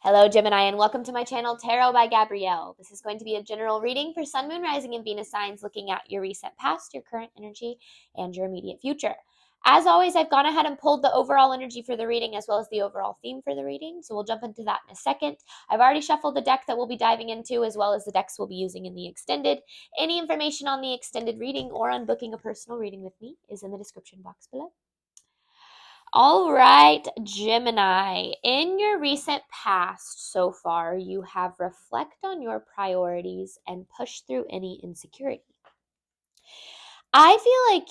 Hello, Gemini, and welcome to my channel, Tarot by Gabrielle. This is going to be a general reading for Sun, Moon, Rising, and Venus signs, looking at your recent past, your current energy, and your immediate future. As always, I've gone ahead and pulled the overall energy for the reading as well as the overall theme for the reading, so we'll jump into that in a second. I've already shuffled the deck that we'll be diving into as well as the decks we'll be using in the extended. Any information on the extended reading or on booking a personal reading with me is in the description box below. All right, Gemini, in your recent past so far, you have reflect on your priorities and push through any insecurity. I feel like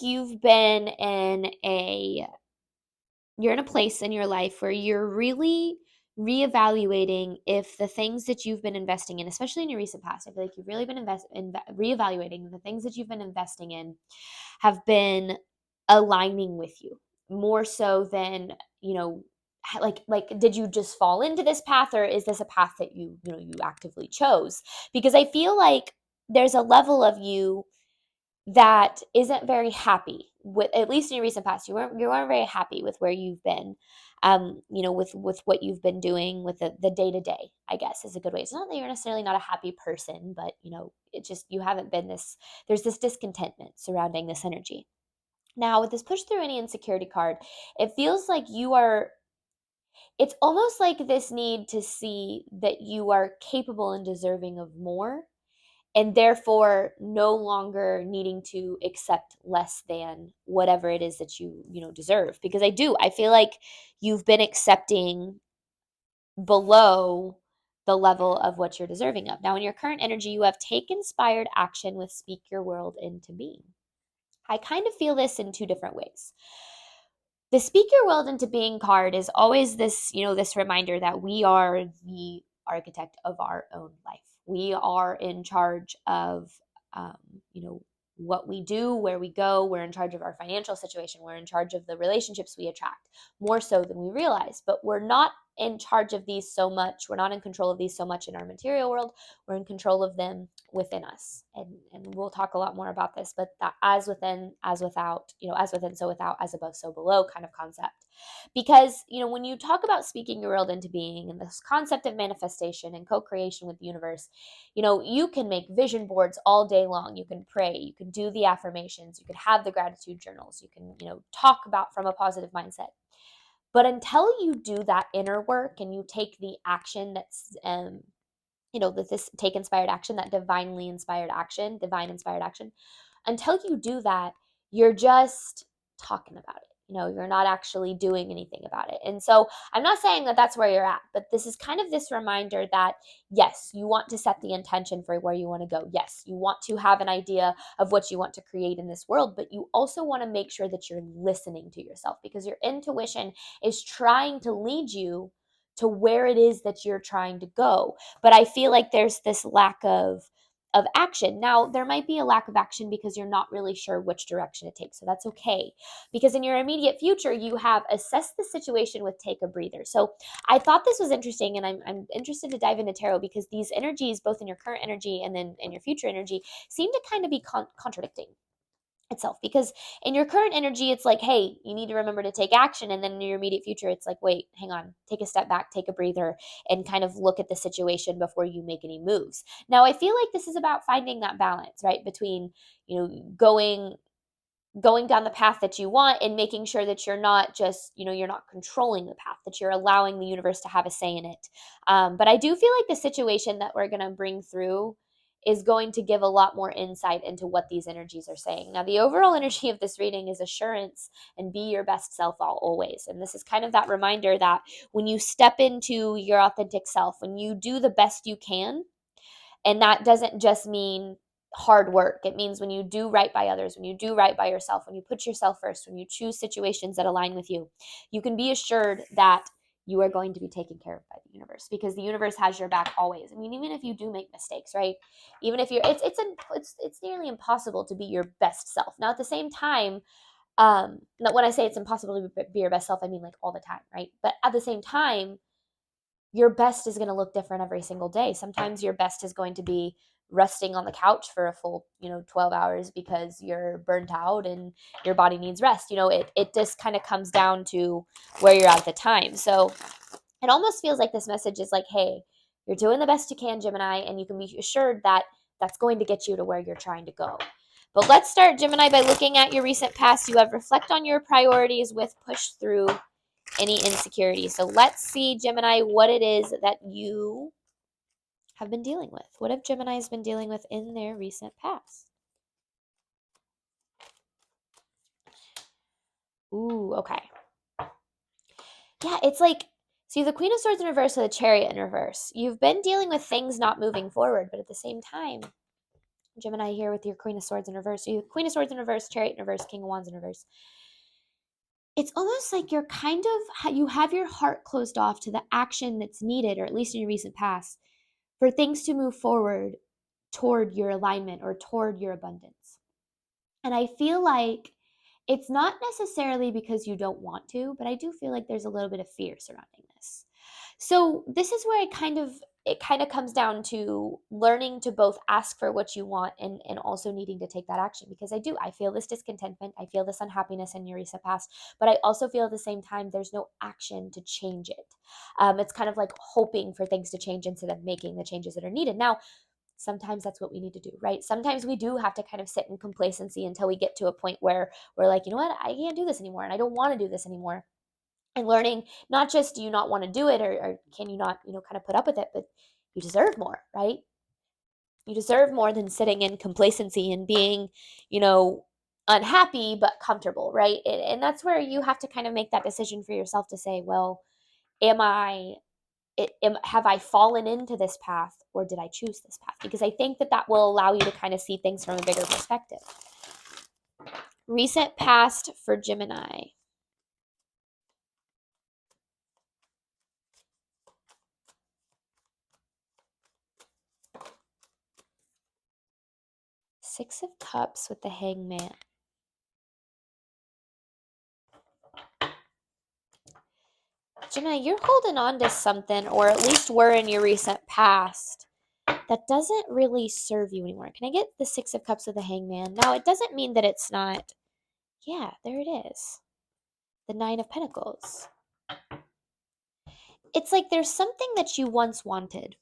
you're in a place in your life where you're really reevaluating if the things that you've been investing in, especially in your recent past, I feel like you've really been reevaluating the things that you've been investing in have been aligning with you more so than, like did you just fall into this path, or is this a path that you actively chose? Because I feel like there's a level of you that isn't very happy with, at least in your recent past, you weren't very happy with where you've been, with what you've been doing with the day-to-day, I guess is a good way. It's not that you're necessarily not a happy person, but it just, you haven't been this, there's this discontentment surrounding this energy. Now, with this push through any insecurity card, it feels like it's almost like this need to see that you are capable and deserving of more, and therefore no longer needing to accept less than whatever it is that you deserve. Because I feel like you've been accepting below the level of what you're deserving of. Now, in your current energy, you have take inspired action with speak your world into being. I kind of feel this in two different ways. The speak your world into being card is always this reminder that we are the architect of our own life. We are in charge of, um, you know, what we do, where we go. We're in charge of our financial situation. We're in charge of the relationships we attract, more so than we realize. But we're not in charge of these so much. We're not in control of these so much in our material world. We're in control of them within us. And we'll talk a lot more about this, but that as within, as without, as within, so without, as above, so below kind of concept. Because, when you talk about speaking your world into being and this concept of manifestation and co-creation with the universe, you can make vision boards all day long. You can pray, you can do the affirmations, you can have the gratitude journals, you can, talk about from a positive mindset. But until you do that inner work and you take the action that's, this take inspired action, that divine inspired action, until you do that, you're just talking about it. You're not actually doing anything about it. And so I'm not saying that that's where you're at, but this is kind of this reminder that, yes, you want to set the intention for where you want to go. Yes, you want to have an idea of what you want to create in this world, but you also want to make sure that you're listening to yourself, because your intuition is trying to lead you to where it is that you're trying to go. But I feel like there's this lack of action. Now, there might be a lack of action because you're not really sure which direction to take. So that's okay. Because in your immediate future, you have assessed the situation with take a breather. So I thought this was interesting, and I'm interested to dive into tarot because these energies, both in your current energy and then in your future energy, seem to kind of be contradicting itself. Because in your current energy, it's like, hey, you need to remember to take action. And then in your immediate future, it's like, wait, hang on, take a step back, take a breather, and kind of look at the situation before you make any moves. Now, I feel like this is about finding that balance, right? Between, going down the path that you want and making sure that you're not just, you're not controlling the path, that you're allowing the universe to have a say in it. But I do feel like the situation that we're going to bring through is going to give a lot more insight into what these energies are saying. Now, the overall energy of this reading is assurance and be your best self always. And this is kind of that reminder that when you step into your authentic self, when you do the best you can, and that doesn't just mean hard work. It means when you do right by others, when you do right by yourself, when you put yourself first, when you choose situations that align with you, you can be assured that you are going to be taken care of by the universe, because the universe has your back always. I mean, even if you do make mistakes, right? Even if you're, it's nearly impossible to be your best self. Now, at the same time, when I say it's impossible to be your best self, I mean like all the time, right? But at the same time, your best is going to look different every single day. Sometimes your best is going to be resting on the couch for a full, 12 hours because you're burnt out and your body needs rest. It just kind of comes down to where you're at the time. So It almost feels like this message is like, hey, you're doing the best you can, Gemini, and you can be assured that that's going to get you to where you're trying to go. But let's start, Gemini, by looking at your recent past. You have reflect on your priorities with push through any insecurity. So let's see, Gemini, what it is that you have been dealing with. What have Geminis been dealing with in their recent past? Ooh, okay. Yeah, it's like, see, the Queen of Swords in reverse or the Chariot in reverse. You've been dealing with things not moving forward, but at the same time, Gemini here with your Queen of Swords in reverse. So you have Queen of Swords in reverse, Chariot in reverse, King of Wands in reverse. It's almost like you're kind of, you have your heart closed off to the action that's needed, or at least in your recent past, for things to move forward toward your alignment or toward your abundance. And I feel like it's not necessarily because you don't want to, but I do feel like there's a little bit of fear surrounding this. So this is where it kind of comes down to learning to both ask for what you want and also needing to take that action, because I feel this discontentment, I feel this unhappiness in your recent past, but I also feel at the same time there's no action to change it. It's kind of like hoping for things to change instead of making the changes that are needed. Now, sometimes that's what we need to do, right? Sometimes we do have to kind of sit in complacency until we get to a point where we're like, you know what, I can't do this anymore and I don't want to do this anymore. And learning, not just do you not want to do it, or can you not, kind of put up with it, but you deserve more, right? You deserve more than sitting in complacency and being, you know, unhappy but comfortable, right? And that's where you have to kind of make that decision for yourself to say, well, am I have I fallen into this path, or did I choose this path? Because I think that will allow you to kind of see things from a bigger perspective. Recent past for Gemini. Six of Cups with the Hangman. Gemini, you're holding on to something, or at least were in your recent past, that doesn't really serve you anymore. Can I get the Six of Cups with the Hangman? Now, it doesn't mean that it's not. Yeah, there it is. The Nine of Pentacles. It's like there's something that you once wanted,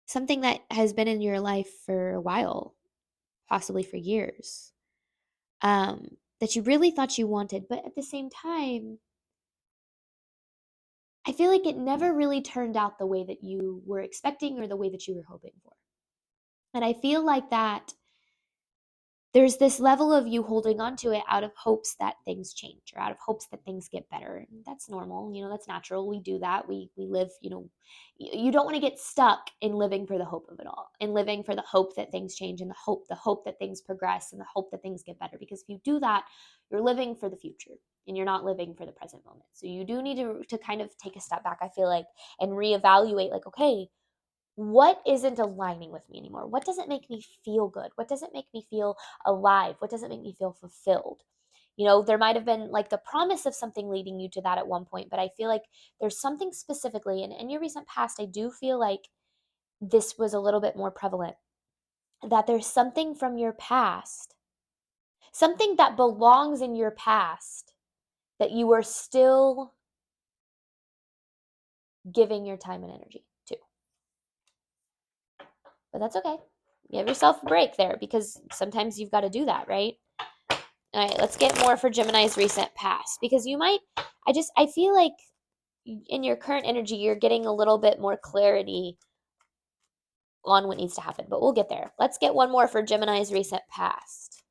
something that has been in your life for a while, possibly for years, that you really thought you wanted, but at the same time, I feel like it never really turned out the way that you were expecting or the way that you were hoping for. And I feel like that there's this level of you holding on to it out of hopes that things change, or out of hopes that things get better. And that's normal, that's natural. We do that. We live, you don't want to get stuck in living for the hope of it all, and living for the hope that things change, and the hope that things progress, and the hope that things get better. Because if you do that, you're living for the future and you're not living for the present moment. So you do need to kind of take a step back, I feel like, and reevaluate, like, okay, what isn't aligning with me anymore? What doesn't make me feel good? What doesn't make me feel alive? What doesn't make me feel fulfilled? There might have been like the promise of something leading you to that at one point, but I feel like there's something specifically, and in your recent past, I do feel like this was a little bit more prevalent, that there's something from your past, something that belongs in your past, that you are still giving your time and energy to. But that's okay. Give yourself a break there, because sometimes you've got to do that, right? All right, let's get more for Gemini's recent past, because I feel like in your current energy, you're getting a little bit more clarity on what needs to happen, but we'll get there. Let's get one more for Gemini's recent past.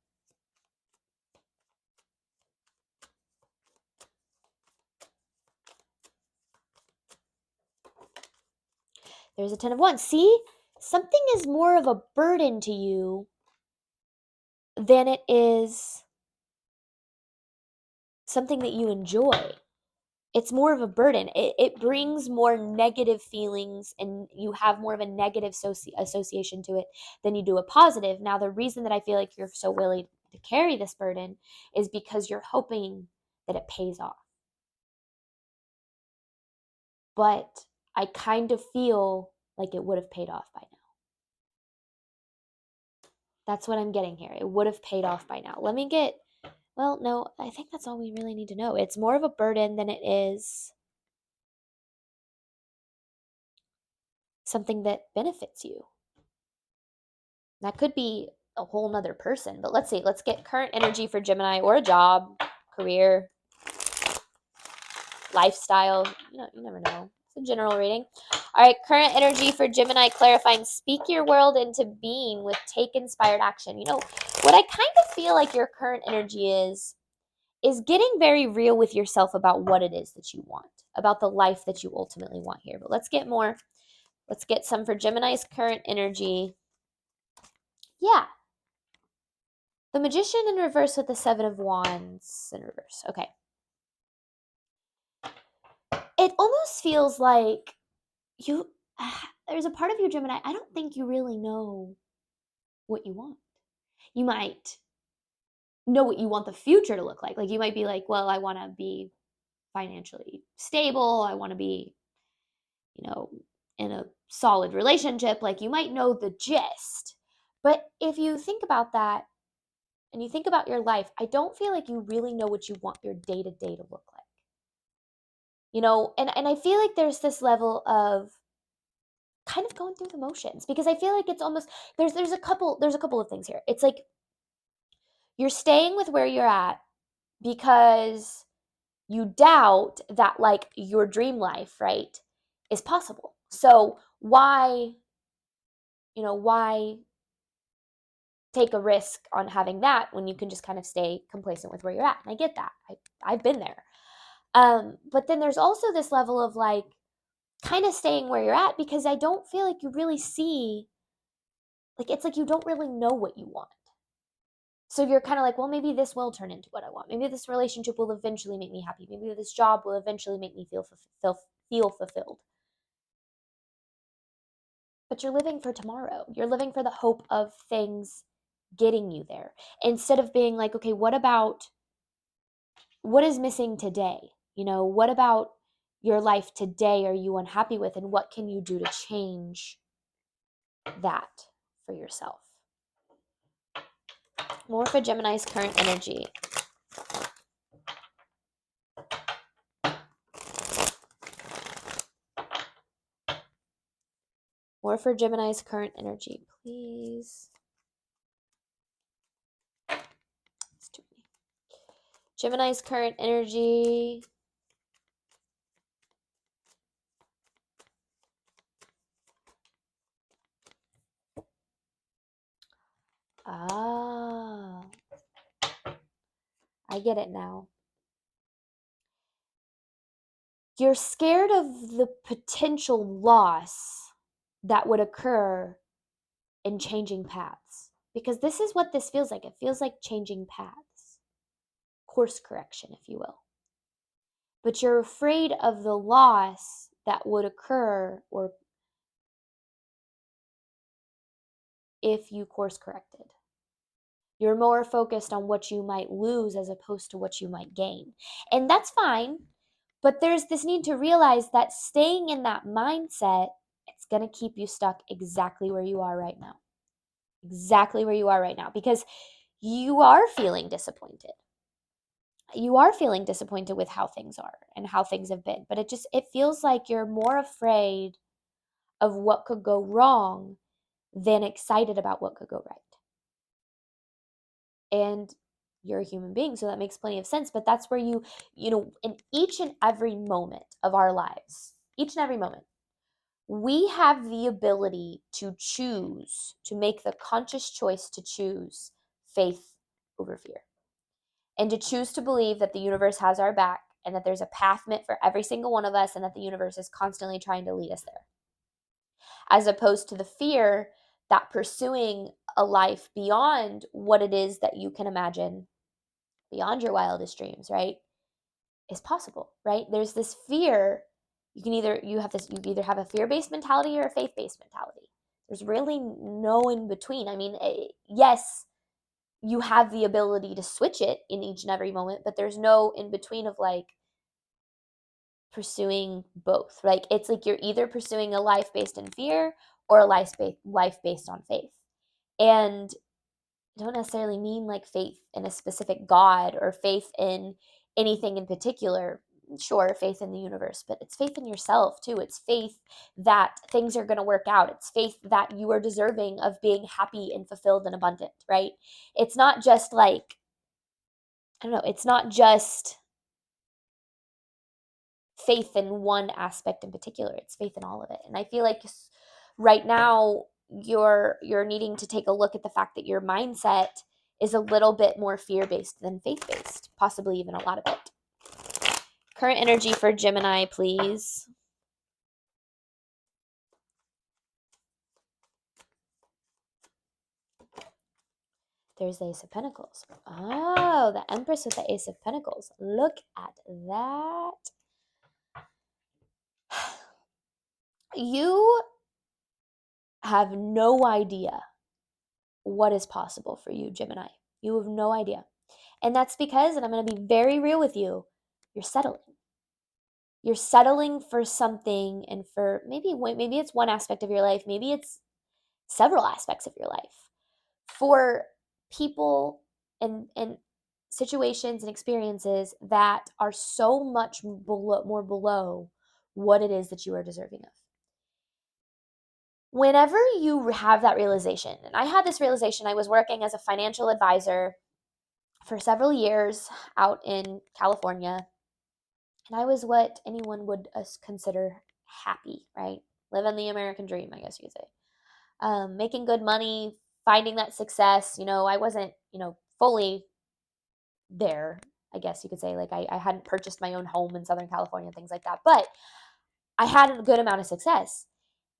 There's a Ten of Wands. See, something is more of a burden to you than it is something that you enjoy. It's more of a burden. It brings more negative feelings, and you have more of a negative association to it than you do a positive. Now, the reason that I feel like you're so willing to carry this burden is because you're hoping that it pays off. But I kind of feel like it would have paid off by now. That's what I'm getting here. It would have paid off by now. Let me get Well, no, I think that's all we really need to know. It's more of a burden than it is something that benefits you. That could be a whole nother person, but let's see. Let's get current energy for Gemini, or a job, career, lifestyle. You never know. It's a general reading. All right, current energy for Gemini, clarifying. Speak your world into being with take inspired action. What I kind of feel like your current energy is getting very real with yourself about what it is that you want, about the life that you ultimately want here. But let's get more. Let's get some for Gemini's current energy. Yeah. The Magician in reverse with the Seven of Wands in reverse. Okay. It almost feels like you, there's a part of you, Gemini, I don't think you really know what you want. You might know what you want the future to look like. Like you might be like, well, I want to be financially stable. I want to be, you know, in a solid relationship. Like you might know the gist. But if you think about that and you think about your life, I don't feel like you really know what you want your day to day to look like. And I feel like there's this level of kind of going through the motions, because I feel like it's almost there's a couple of things here. It's like you're staying with where you're at because you doubt that like your dream life, right, is possible. So why take a risk on having that when you can just kind of stay complacent with where you're at? And I get that. I've been there. But then there's also this level of like kind of staying where you're at because I don't feel like you really see, like it's like you don't really know what you want. So you're kind of like, well, maybe this will turn into what I want. Maybe this relationship will eventually make me happy. Maybe this job will eventually make me feel fulfilled. But you're living for tomorrow. You're living for the hope of things getting you there, instead of being like, okay, what is missing today? What about your life today are you unhappy with, and what can you do to change that for yourself? More for Gemini's current energy. More for Gemini's current energy, please. It's too many. Gemini's current energy. Ah, I get it now. You're scared of the potential loss that would occur in changing paths. Because this is what this feels like. It feels like changing paths, course correction, if you will. But you're afraid of the loss that would occur or if you course corrected. You're more focused on what you might lose as opposed to what you might gain. And that's fine. But there's this need to realize that staying in that mindset, it's going to keep you stuck exactly where you are right now. Exactly where you are right now. Because you are feeling disappointed. You are feeling disappointed with how things are and how things have been. But it feels like you're more afraid of what could go wrong than excited about what could go right. And you're a human being, so that makes plenty of sense. But that's where in each and every moment of our lives, each and every moment, we have the ability to choose, to make the conscious choice to choose faith over fear, and to choose to believe that the universe has our back and that there's a path meant for every single one of us and that the universe is constantly trying to lead us there. As opposed to the fear that pursuing a life beyond what it is that you can imagine, beyond your wildest dreams, right, is possible, right? There's this fear. You either have a fear-based mentality or a faith-based mentality. There's really no in between. I mean, yes, you have the ability to switch it in each and every moment, but there's no in between of like pursuing both. Like it's like you're either pursuing a life based in fear or a life based on faith. And don't necessarily mean like faith in a specific God or faith in anything in particular. Sure, faith in the universe, but it's faith in yourself too. It's faith that things are going to work out. It's faith that you are deserving of being happy and fulfilled and abundant, right? It's not just like, I don't know, it's not just faith in one aspect in particular. It's faith in all of it. And I feel like right now you're needing to take a look at the fact that your mindset is a little bit more fear-based than faith-based, possibly even a lot of it. Current energy for Gemini, please. There's the Ace of Pentacles. Oh, the Empress with the Ace of Pentacles. Look at that. You have no idea what is possible for you, Gemini. You have no idea. And that's because, and I'm going to be very real with you, you're settling. You're settling for something, and for maybe it's one aspect of your life, maybe it's several aspects of your life. For people and situations and experiences that are so much more below what it is that you are deserving of. Whenever you have that realization, and I had this realization, I was working as a financial advisor for several years out in California, and I was what anyone would consider happy, right? Living the American dream, I guess you could say. Making good money, finding that success. I wasn't, fully there, I guess you could say. Like I hadn't purchased my own home in Southern California, things like that. But I had a good amount of success.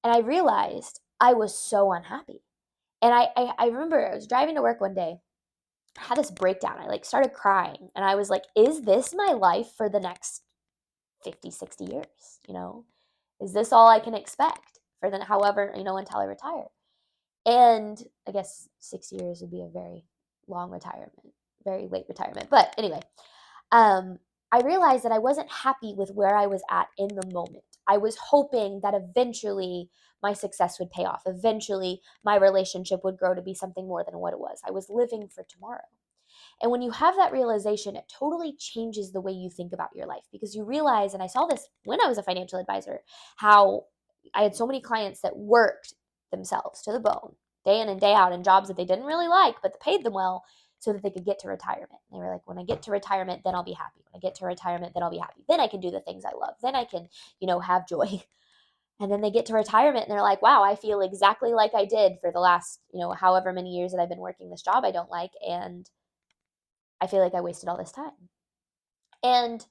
And I realized I was so unhappy. And I remember I was driving to work one day. I had this breakdown. I started crying. And I was like, is this my life for the next 50, 60 years? Is this all I can expect for then however, until I retire? And I guess 6 years would be a very long retirement, very late retirement. But anyway, I realized that I wasn't happy with where I was at in the moment. I was hoping that eventually my success would pay off. Eventually my relationship would grow to be something more than what it was. I was living for tomorrow. And when you have that realization, it totally changes the way you think about your life, because you realize, and I saw this when I was a financial advisor, how I had so many clients that worked themselves to the bone day in and day out in jobs that they didn't really like, but paid them well so that they could get to retirement. And they were like, when I get to retirement, then I'll be happy. When I get to retirement, then I'll be happy. Then I can do the things I love. Then I can, have joy. And then they get to retirement and they're like, wow, I feel exactly like I did for the last, however many years that I've been working this job I don't like. And I feel like I wasted all this time. And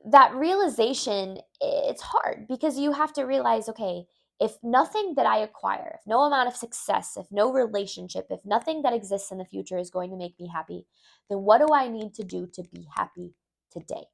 that realization, it's hard because you have to realize, okay, if nothing that I acquire, if no amount of success, if no relationship, if nothing that exists in the future is going to make me happy, then what do I need to do to be happy today?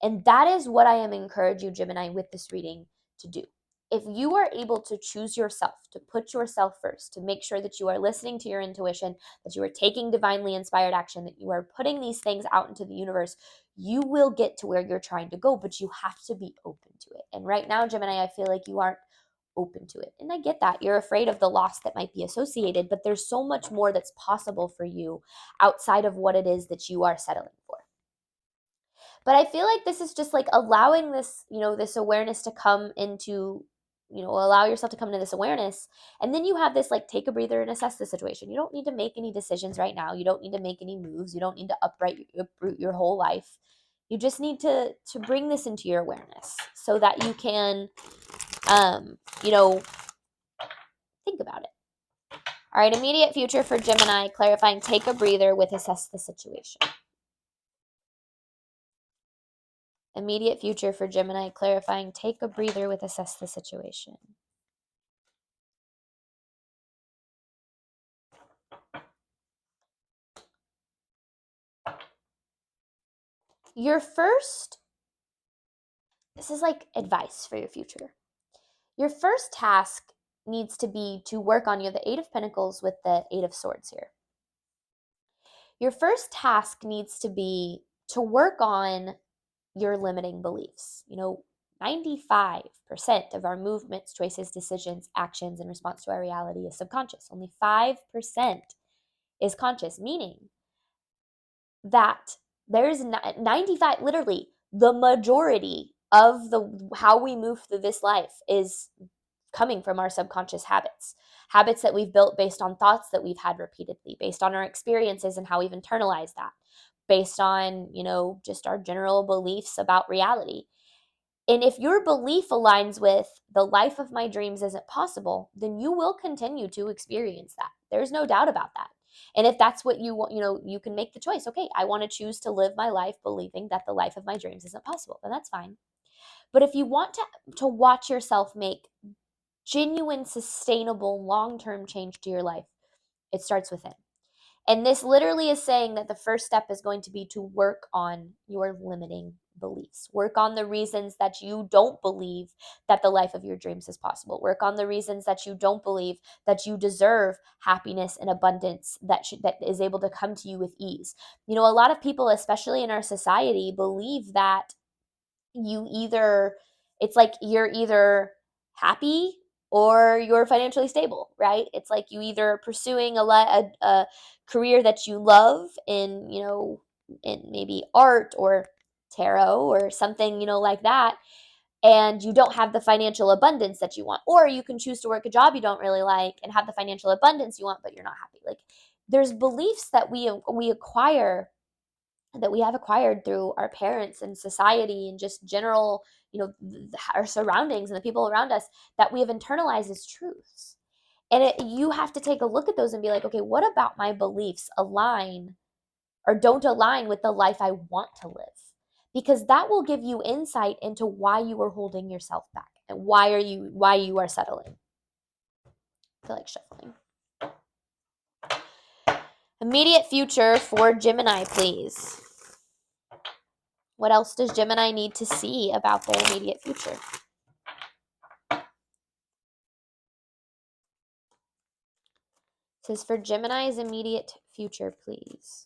And that is what I am encouraging you, Gemini, with this reading to do. If you are able to choose yourself, to put yourself first, to make sure that you are listening to your intuition, that you are taking divinely inspired action, that you are putting these things out into the universe, you will get to where you're trying to go, but you have to be open to it. And right now, Gemini, I feel like you aren't open to it. And I get that. You're afraid of the loss that might be associated, but there's so much more that's possible for you outside of what it is that you are settling for. But I feel like this is just like allowing this, this awareness to come into, allow yourself to come into this awareness. And then you have this take a breather and assess the situation. You don't need to make any decisions right now. You don't need to make any moves. You don't need to uproot your whole life. You just need to bring this into your awareness so that you can, think about it. All right, immediate future for Gemini, clarifying, take a breather with assess the situation. Immediate future for Gemini, clarifying, take a breather with assess the situation. This is like advice for your future. Your first task needs to be to work on, you have the Eight of Pentacles with the Eight of Swords here. Your first task needs to be to work on your limiting beliefs. 95% of our movements, choices, decisions, actions in response to our reality is subconscious. Only 5% is conscious, meaning that there's 95, literally the majority of the how we move through this life is coming from our subconscious habits that we've built based on thoughts that we've had repeatedly, based on our experiences and how we've internalized that, based on, just our general beliefs about reality. And if your belief aligns with the life of my dreams isn't possible, then you will continue to experience that. There's no doubt about that. And if that's what you want, you can make the choice. Okay, I want to choose to live my life believing that the life of my dreams isn't possible, then that's fine. But if you want to watch yourself make genuine, sustainable, long-term change to your life, it starts within. And this literally is saying that the first step is going to be to work on your limiting beliefs. Work on the reasons that you don't believe that the life of your dreams is possible. Work on the reasons that you don't believe that you deserve happiness and abundance that is able to come to you with ease. A lot of people, especially in our society, believe that it's like you're either happy or you're financially stable, right? It's like you either pursuing a career that you love in maybe art or tarot or something, like that, and you don't have the financial abundance that you want. Or you can choose to work a job you don't really like and have the financial abundance you want, but you're not happy. Like, there's beliefs that we acquire, that we have acquired through our parents and society and just general, our surroundings and the people around us, that we have internalized as truths. And you have to take a look at those and be like, okay, what about my beliefs align or don't align with the life I want to live? Because that will give you insight into why you are holding yourself back and why you are settling. I feel like shuffling. Immediate future for Gemini, please. What else does Gemini need to see about their immediate future? It says for Gemini's immediate future, please.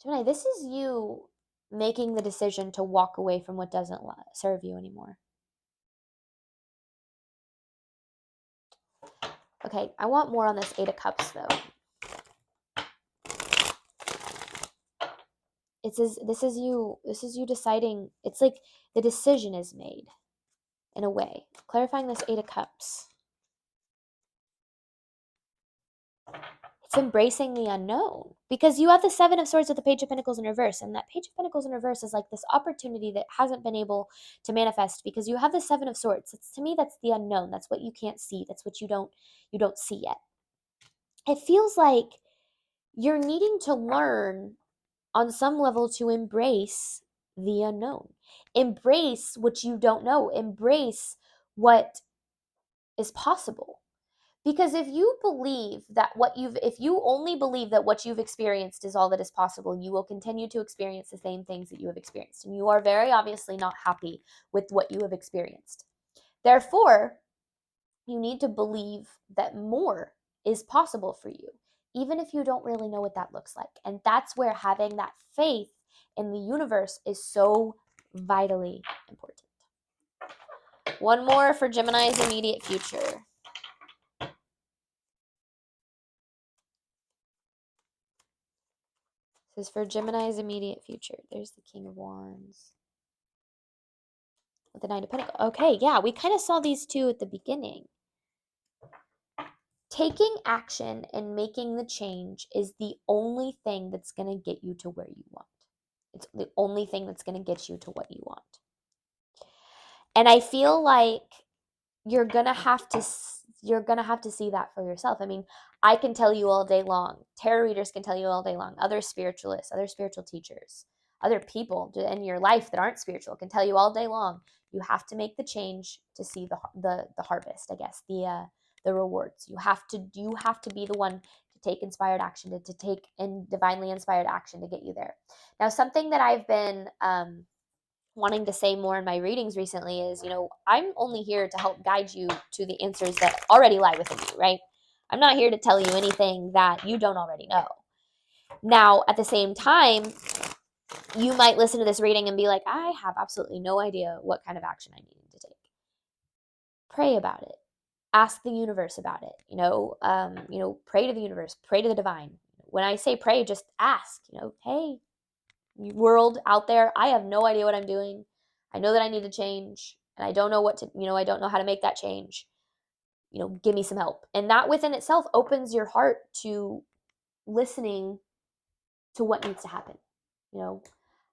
Gemini, this is you making the decision to walk away from what doesn't serve you anymore. Okay, I want more on this Eight of Cups, though. It says this is you deciding. It's like the decision is made, in a way. Clarifying this Eight of Cups. It's embracing the unknown, because you have the Seven of Swords with the Page of Pentacles in reverse, and that Page of Pentacles in reverse is like this opportunity that hasn't been able to manifest because you have the Seven of Swords. To me, that's the unknown. That's what you can't see. That's what you don't see yet. It feels like you're needing to learn on some level to embrace the unknown. Embrace what you don't know. Embrace what is possible. Because if you only believe that what you've experienced is all that is possible, you will continue to experience the same things that you have experienced. And you are very obviously not happy with what you have experienced. Therefore, you need to believe that more is possible for you, even if you don't really know what that looks like. And that's where having that faith in the universe is so vitally important. One more for Gemini's immediate future. This is for Gemini's immediate future. There's the King of Wands with the Nine of Pentacles. Okay, yeah, we kind of saw these two at the beginning. Taking action and making the change is the only thing that's going to get you to where you want. It's the only thing that's going to get you to what you want. And I feel like you're going to have to see that for yourself. I mean, I can tell you all day long. Tarot readers can tell you all day long. Other spiritualists, other spiritual teachers, other people in your life that aren't spiritual can tell you all day long. You have to make the change to see the harvest, I guess, the rewards. You have to be the one to take inspired action, to take in divinely inspired action to get you there. Now, something that I've been wanting to say more in my readings recently is, I'm only here to help guide you to the answers that already lie within you, right? I'm not here to tell you anything that you don't already know. Now, at the same time, you might listen to this reading and be like, I have absolutely no idea what kind of action I need to take. pray about it. Ask the universe about it. Pray to the universe, pray to the divine. When I say pray, just ask, hey, world out there, I have no idea what I'm doing. I know that I need to change, and I don't know I don't know how to make that change. Give me some help. And that within itself opens your heart to listening to what needs to happen. You know,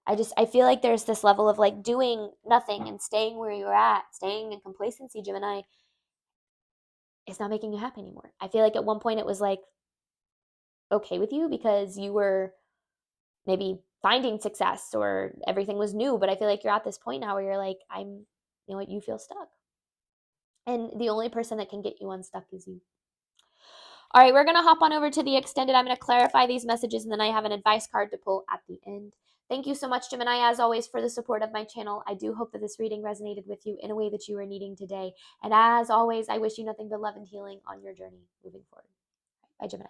I feel like there's this level of like doing nothing and staying where you're at, staying in complacency, Gemini, is not making you happy anymore. I feel like at one point it was like okay with you because you were maybe finding success or everything was new, but I feel like you're at this point now where you're like, you feel stuck. And the only person that can get you unstuck is you. All right, we're going to hop on over to the extended. I'm going to clarify these messages, and then I have an advice card to pull at the end. Thank you so much, Gemini, as always, for the support of my channel. I do hope that this reading resonated with you in a way that you are needing today. And as always, I wish you nothing but love and healing on your journey moving forward. Bye, Gemini.